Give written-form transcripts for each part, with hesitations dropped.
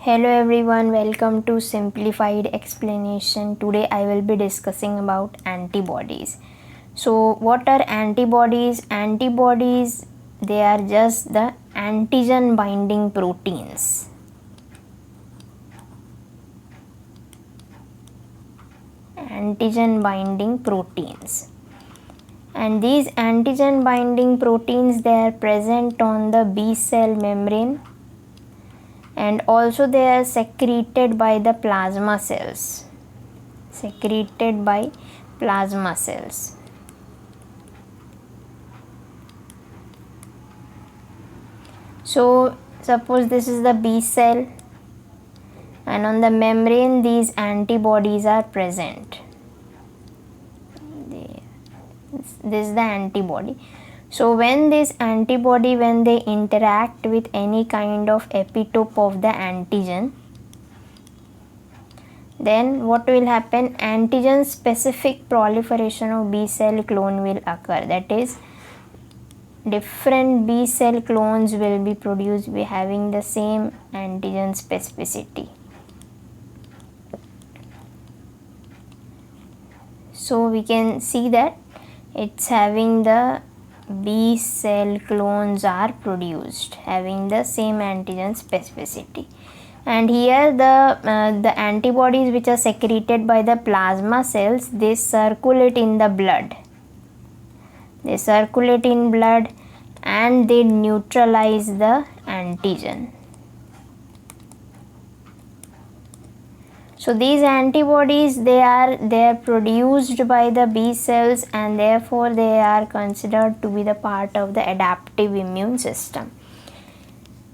Hello everyone, welcome to Simplified explanation. Today I will be discussing about antibodies. So what are antibodies? Antibodies, they are just the antigen binding proteins. Antigen binding proteins. And these antigen binding proteins, they are present on the B cell membrane, and also they are secreted by the plasma cells. Secreted by plasma cells. So suppose this is the B cell, and on the membrane these antibodies are present. This is the antibody. So when this antibody, when they interact with any kind of epitope of the antigen, then what will happen? Antigen specific proliferation of B cell clone will occur. That is, different B cell clones will be produced by having the same antigen specificity. So we can see that it's having the B cell clones are produced having the same antigen specificity, and here the antibodies which are secreted by the plasma cells, they circulate in the blood. They circulate in blood and they neutralize the antigen. So these antibodies, they are produced by the B cells, and therefore they are considered to be the part of the adaptive immune system.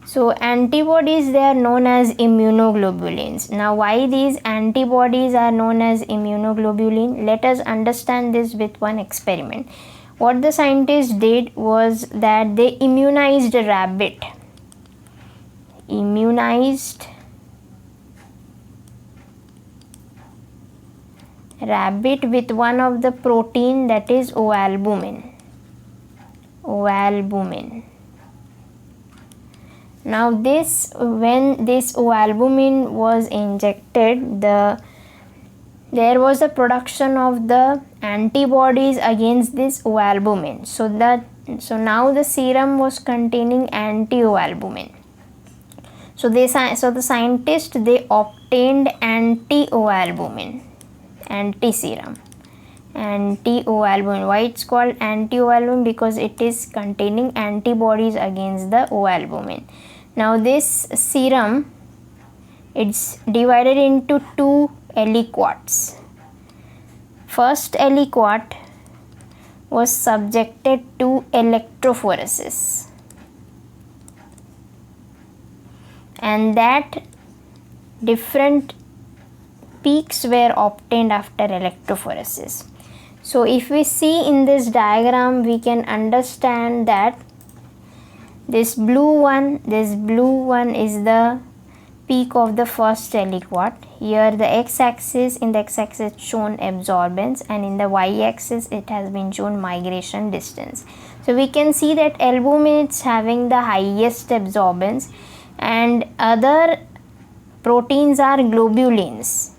So antibodies, they are known as immunoglobulins. Now why these antibodies are known as immunoglobulin? Let us understand this with one experiment. What the scientists did was that they immunized a rabbit. Immunized rabbit with one of the protein, that is ovalbumin. Ovalbumin. Now this, when this ovalbumin was injected, there was a production of the antibodies against this ovalbumin. So now the serum was containing anti-ovalbumin. So the scientists, they obtained anti-ovalbumin. Anti-serum, anti-ovalbumin. Why it's called anti-ovalbumin? Because it is containing antibodies against the ovalbumin. Now this serum, it's divided into two aliquots. First aliquot was subjected to electrophoresis, and that different peaks were obtained after electrophoresis. So if we see in this diagram, we can understand that this blue one is the peak of the first aliquot. Here the x-axis, in the x-axis shown absorbance, and in the y-axis it has been shown migration distance. So we can see that albumin is having the highest absorbance, and other proteins are globulins.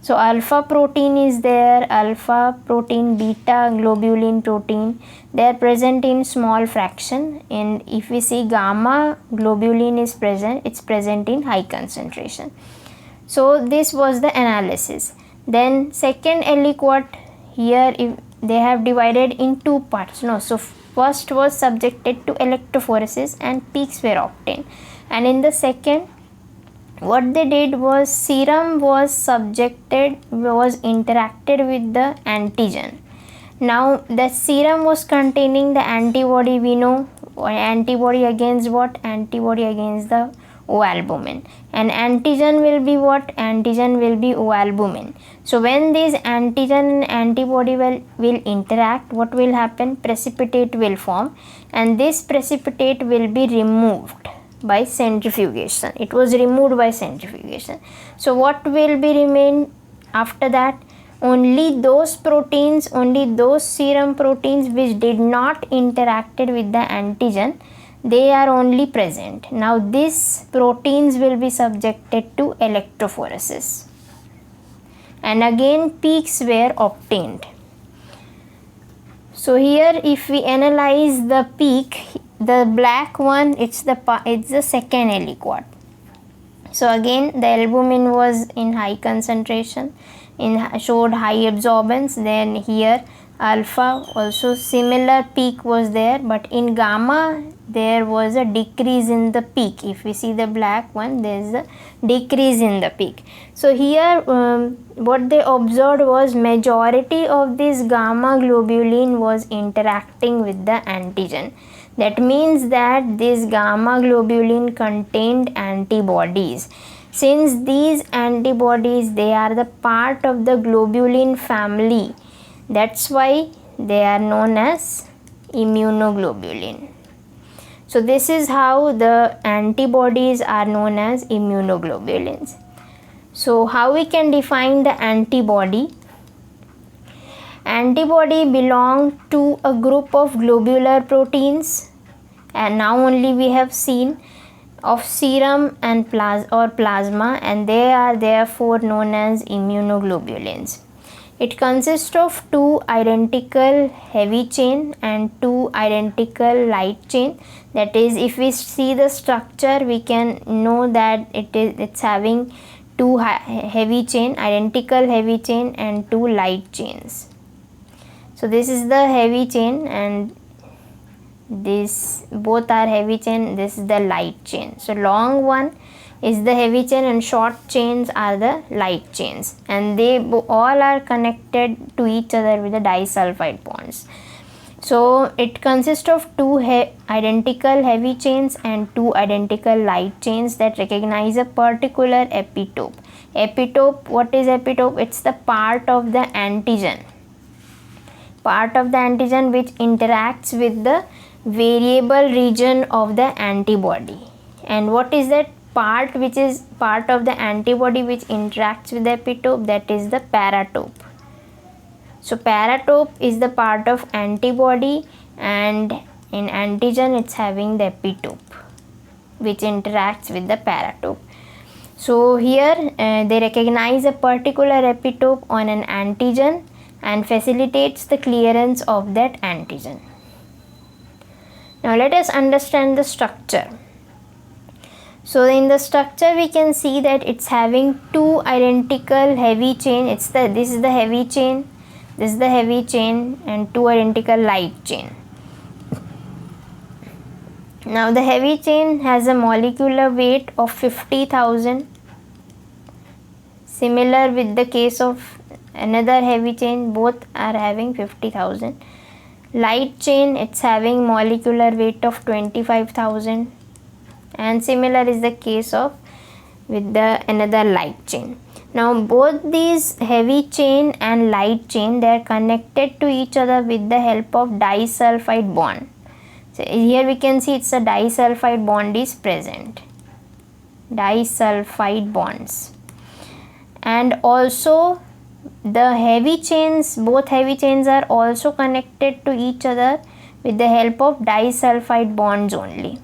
So alpha protein is there, alpha protein, beta globulin protein, they are present in small fraction, and if we see gamma globulin is present, it's present in high concentration. So this was the analysis. Then second aliquot, here if they have divided in two parts. So first was subjected to electrophoresis and peaks were obtained, and in the second, what they did was serum was interacted with the antigen. Now the serum was containing the antibody. We know antibody against what? Antibody against the ovalbumin, and antigen will be what? Antigen will be ovalbumin. So when these antigen and antibody will interact, what will happen? Precipitate will form, and this precipitate will be removed by centrifugation. It was removed by centrifugation. So what will be remain after that? Only those proteins, only those serum proteins which did not interacted with the antigen, they are only present. Now these proteins will be subjected to electrophoresis, and again peaks were obtained. So here if we analyze the peak, the black one, it's the second aliquot. So again the albumin was in high concentration, showed high absorbance. Then here alpha also similar peak was there, but in gamma there was a decrease in the peak. If we see the black one, there is a decrease in the peak. So here what they observed was majority of this gamma globulin was interacting with the antigen. That means that this gamma globulin contained antibodies. Since these antibodies, they are the part of the globulin family, that's why they are known as immunoglobulin. So this is how the antibodies are known as immunoglobulins. So how we can define the antibody? Antibody belong to a group of globular proteins, and now only we have seen, of serum and plasma, and they are therefore known as immunoglobulins. It consists of two identical heavy chain and two identical light chain. That is, if we see the structure, we can know that it's having two heavy chain, identical heavy chain, and two light chains. So this is the heavy chain, and this both are heavy chain. This is the light chain. So long one is the heavy chain and short chains are the light chains, and they all are connected to each other with the disulfide bonds. So it consists of two identical heavy chains and two identical light chains that recognize a particular epitope. Epitope, what is epitope? It's the part of the antigen. Part of the antigen which interacts with the variable region of the antibody. And what is that part which is part of the antibody which interacts with the epitope? That is the paratope. So paratope is the part of antibody, and in antigen it's having the epitope which interacts with the paratope. So here they recognize a particular epitope on an antigen and facilitates the clearance of that antigen. Now let us understand the structure. So in the structure we can see that it's having two identical heavy chain. This is the heavy chain, this is the heavy chain, and two identical light chain. Now the heavy chain has a molecular weight of 50,000. Similar with the case of another heavy chain, both are having 50,000. Light chain, it's having molecular weight of 25,000, and similar is the case of with the another light chain. Now both these heavy chain and light chain, they are connected to each other with the help of disulfide bond. So here we can see it's a disulfide bond is present, disulfide bonds. And also the heavy chains, both heavy chains are also connected to each other with the help of disulfide bonds only.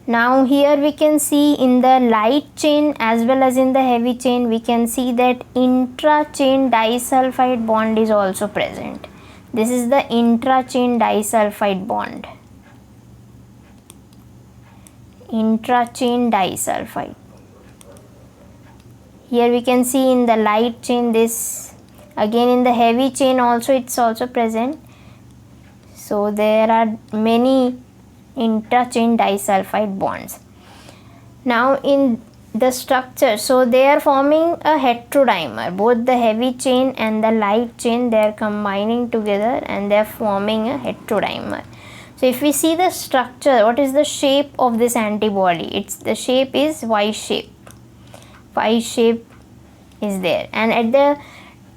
Now here we can see in the light chain as well as in the heavy chain, we can see that intra-chain disulfide bond is also present. This is the intra-chain disulfide bond. Intra-chain disulfide. Here we can see in the light chain this, again in the heavy chain also it's also present. So there are many intra-chain disulfide bonds. Now in the structure, so they are forming a heterodimer. Both the heavy chain and the light chain, they are combining together and they are forming a heterodimer. So if we see the structure, what is the shape of this antibody? The shape is Y shape. Y shape is there, and at the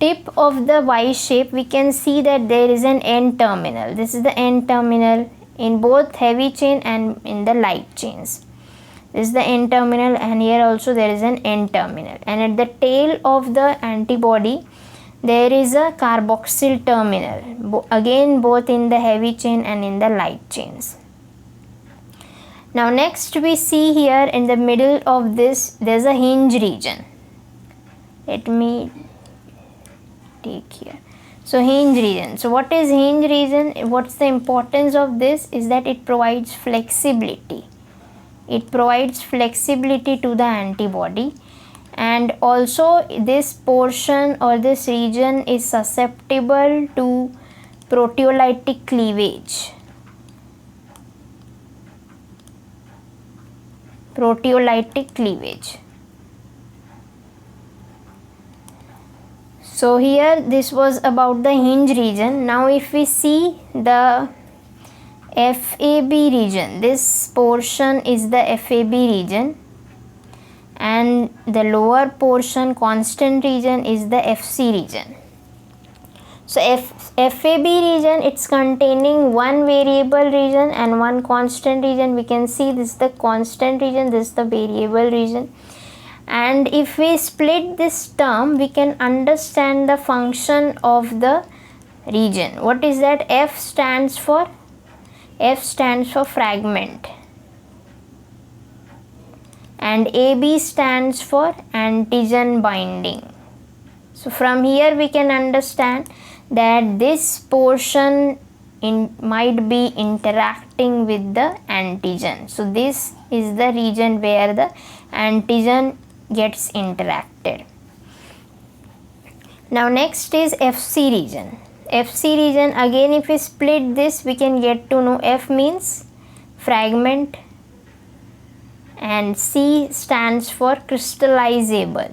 tip of the Y shape we can see that there is an N terminal. This is the N terminal in both heavy chain and in the light chains. This is the N terminal, and here also there is an N terminal, and at the tail of the antibody there is a carboxyl terminal, again both in the heavy chain and in the light chains. Now next we see here in the middle of this there is a hinge region. Let me take here. So hinge region. So what is hinge region? What's the importance of this is that it provides flexibility. It provides flexibility to the antibody, and also this portion or this region is susceptible to proteolytic cleavage. Proteolytic cleavage. So here this was about the hinge region. Now if we see the FAB region, this portion is the FAB region, and the lower portion constant region is the FC region. So FAB region, it's containing one variable region and one constant region. We can see this is the constant region, this is the variable region. And if we split this term, we can understand the function of the region. What is that? F stands for fragment, and AB stands for antigen binding. So from here we can understand that this portion might be interacting with the antigen. So this is the region where the antigen gets interacted. Now next is FC region. FC region, again if we split this, we can get to know F means fragment and C stands for crystallizable,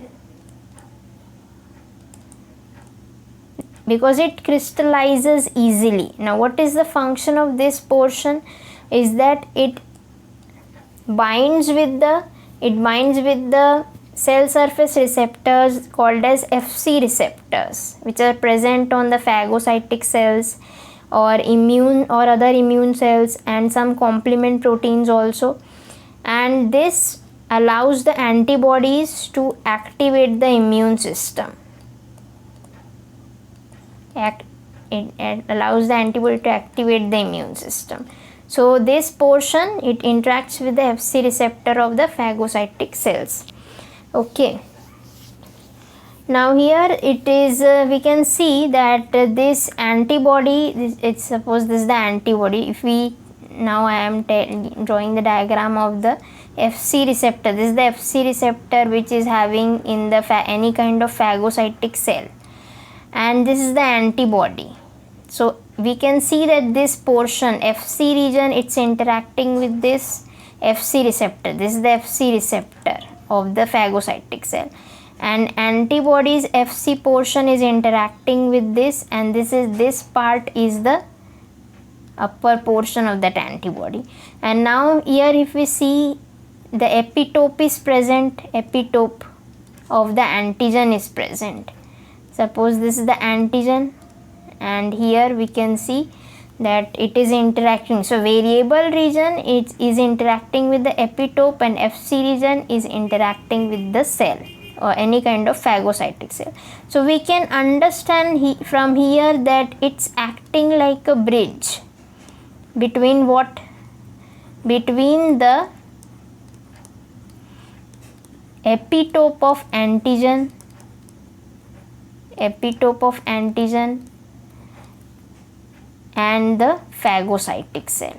because it crystallizes easily. Now what is the function of this portion is that it binds with the cell surface receptors called as FC receptors, which are present on the phagocytic cells or immune or other immune cells, and some complement proteins also, and this allows the antibodies to activate the immune system. It allows the antibody to activate the immune system. So this portion, it interacts with the FC receptor of the phagocytic cells. Okay. Now here it is, we can see that this antibody, it's suppose this is the antibody. If we, now I am drawing the diagram of the FC receptor. This is the FC receptor which is having in the any kind of phagocytic cell, and this is the antibody. So we can see that this portion FC region, it's interacting with this FC receptor. This is the FC receptor of the phagocytic cell, and antibodies FC portion is interacting with this, and this part is the upper portion of that antibody. And now here if we see, the epitope is present, epitope of the antigen is present. Suppose this is the antigen, and here we can see that it is interacting. So variable region is interacting with the epitope, and FC region is interacting with the cell or any kind of phagocytic cell. So we can understand from here that it's acting like a bridge between what? Between the epitope of antigen and the phagocytic cell.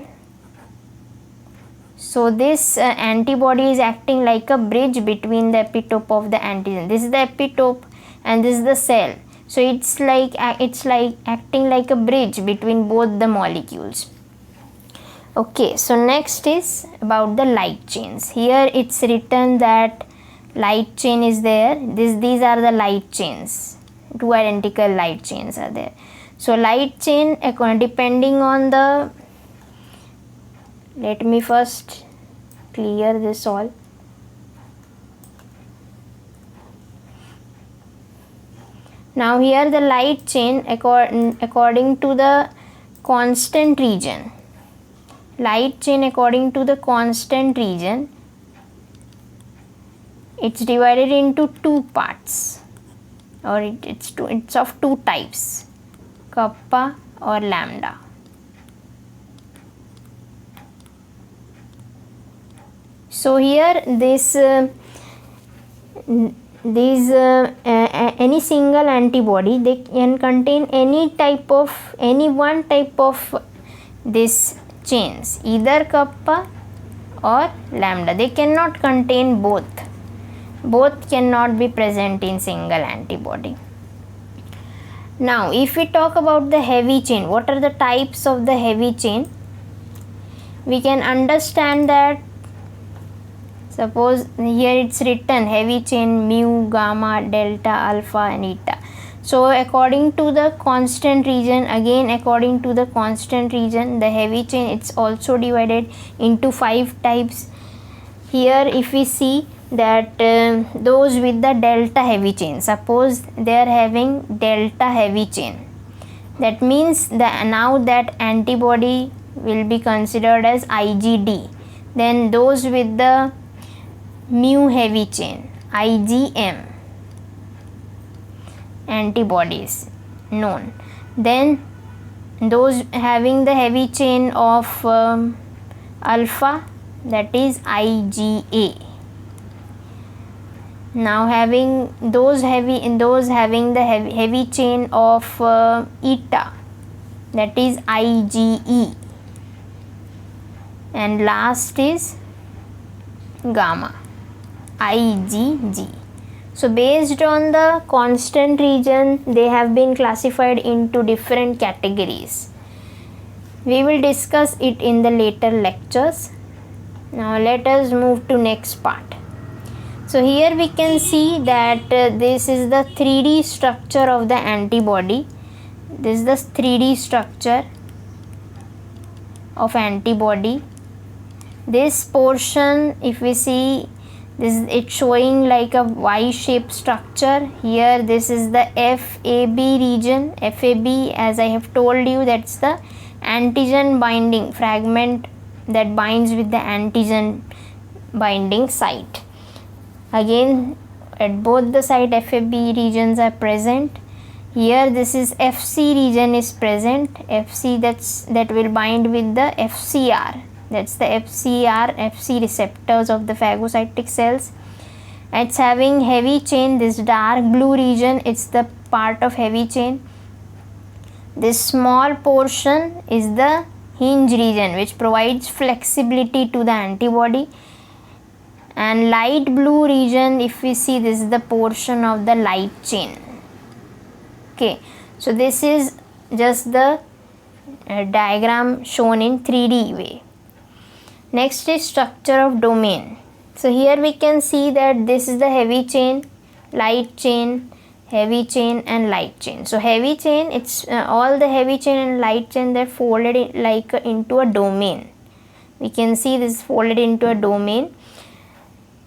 So this antibody is acting like a bridge between the epitope of the antigen. This is the epitope and this is the cell. So it's like acting like a bridge between both the molecules. Okay, so next is about the light chains. Here it's written that light chain is there. These are the light chains. Two identical light chains are there. So light chain, depending on the, let me first clear this all. Now here the light chain according to the constant region. Light chain according to the constant region, it's divided into two parts. or it's of two types, kappa or lambda. So here any single antibody, they can contain any one type of this chains, either kappa or lambda. They cannot contain both. Both cannot be present in single antibody. Now if we talk about the heavy chain, what are the types of the heavy chain? We can understand that, suppose here it's written heavy chain mu, gamma, delta, alpha and eta. So according to the constant region, again according to the constant region, the heavy chain, it's also divided into 5 types. Here if we see that those with the delta heavy chain, suppose they are having delta heavy chain, that means that now that antibody will be considered as IgD. Then those with the mu heavy chain, IgM, antibodies known. Then those having the heavy chain of alpha, that is IgA. Now having those having the heavy chain of eta, that is IgE, and last is gamma, IgG. So based on the constant region, they have been classified into different categories. We will discuss it in the later lectures. Now let us move to next part. So here we can see that this is the 3D structure of the antibody. This is the 3D structure of antibody. This portion, if we see, it's showing like a Y-shaped structure. Here this is the FAB region. FAB, as I have told you, that's the antigen binding fragment that binds with the antigen binding site. Again, at both the side FAB regions are present. Here this is FC region is present. FC, that will bind with the FCR. That's the FC receptors of the phagocytic cells. It's having heavy chain. This dark blue region, it's the part of heavy chain. This small portion is the hinge region, which provides flexibility to the antibody. And light blue region, if we see, this is the portion of the light chain. Okay, so this is just the diagram shown in 3D way. Next is structure of domain. So here we can see that this is the heavy chain, light chain, heavy chain and light chain. So heavy chain, it's all the heavy chain and light chain, they're folded into a domain. We can see this folded into a domain.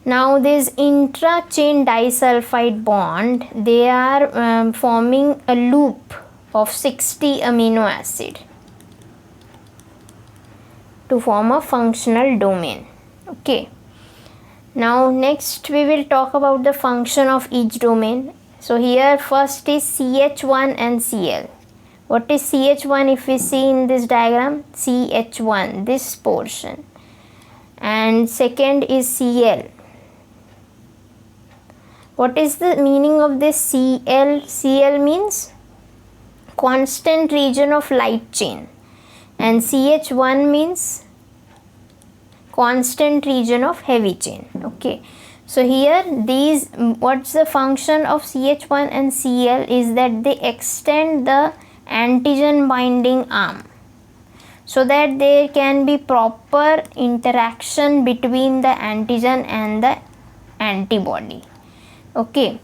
Now this intra-chain disulfide bond, they are forming a loop of 60 amino acid to form a functional domain. Okay. Now next we will talk about the function of each domain. So here first is CH1 and Cl. What is CH1? If we see in this diagram, CH1, this portion, and second is Cl. What is the meaning of this Cl? Cl means constant region of light chain, and CH1 means constant region of heavy chain. Okay, so here these, what's the function of CH1 and Cl is that they extend the antigen binding arm so that there can be proper interaction between the antigen and the antibody. Okay,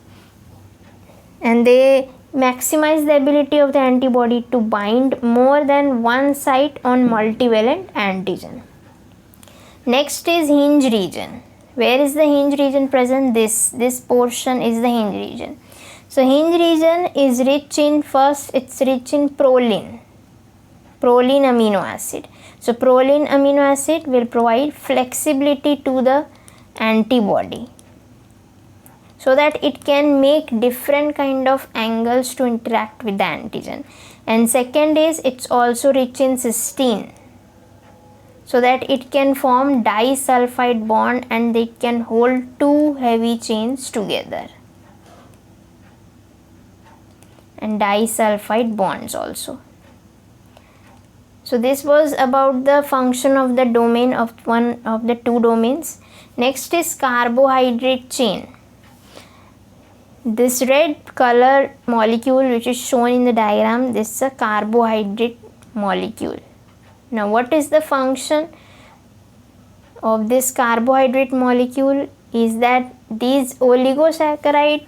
and they maximize the ability of the antibody to bind more than one site on multivalent antigen. Next is hinge region. Where is the hinge region present? This portion is the hinge region. So hinge region is rich in, first it's rich in proline amino acid. So proline amino acid will provide flexibility to the antibody. so that it can make different kind of angles to interact with the antigen. And second is it's also rich in cysteine, so that it can form disulfide bond and it can hold two heavy chains together, and disulfide bonds also. So this was about the function of the domain of one of the two domains. Next is carbohydrate chain. This red color molecule which is shown in the diagram, this is a carbohydrate molecule. Now what is the function of this carbohydrate molecule is that these oligosaccharide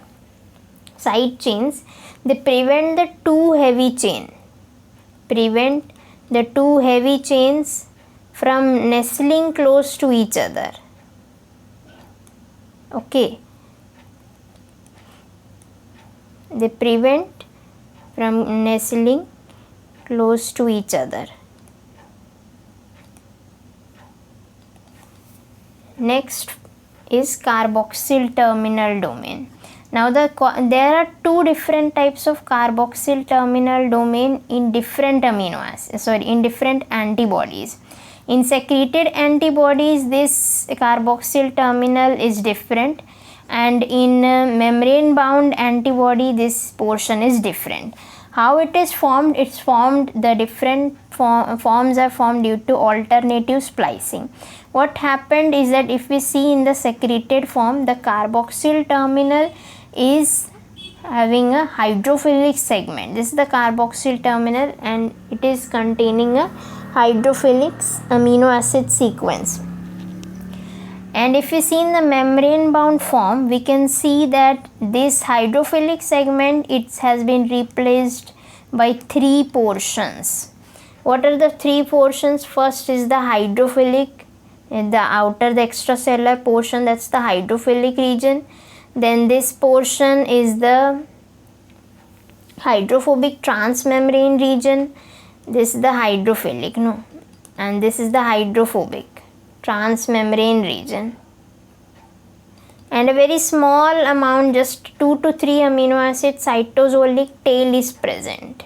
side chains, they prevent the two heavy chains from nestling close to each other. Okay, they prevent from nestling close to each other. Next is carboxyl terminal domain. Now there are two different types of carboxyl terminal domain in different in different antibodies. In secreted antibodies, this carboxyl terminal is different, and in membrane bound antibody, this portion is different. How it is formed? It's formed, the different forms are formed due to alternative splicing. What happened is that if we see in the secreted form, the carboxyl terminal is having a hydrophilic segment. This is the carboxyl terminal and it is containing a hydrophilic amino acid sequence. And if we see in the membrane bound form, we can see that this hydrophilic segment, it has been replaced by three portions. What are the three portions? First is the hydrophilic, the outer, the extracellular portion, that's the hydrophilic region. Then this portion is the hydrophobic transmembrane region. This is the hydrophilic, and this is the hydrophobic transmembrane region. And a very small amount, just 2 to 3 amino acid cytosolic tail is present.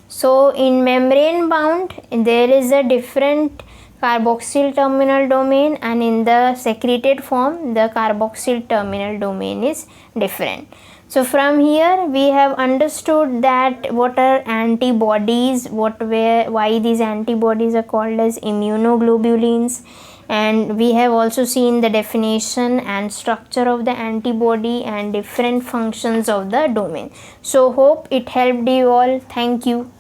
So in membrane bound, there is a different carboxyl terminal domain, and in the secreted form, the carboxyl terminal domain is different. So from here we have understood that what are antibodies, why these antibodies are called as immunoglobulins, and we have also seen the definition and structure of the antibody and different functions of the domain. So hope it helped you all. Thank you.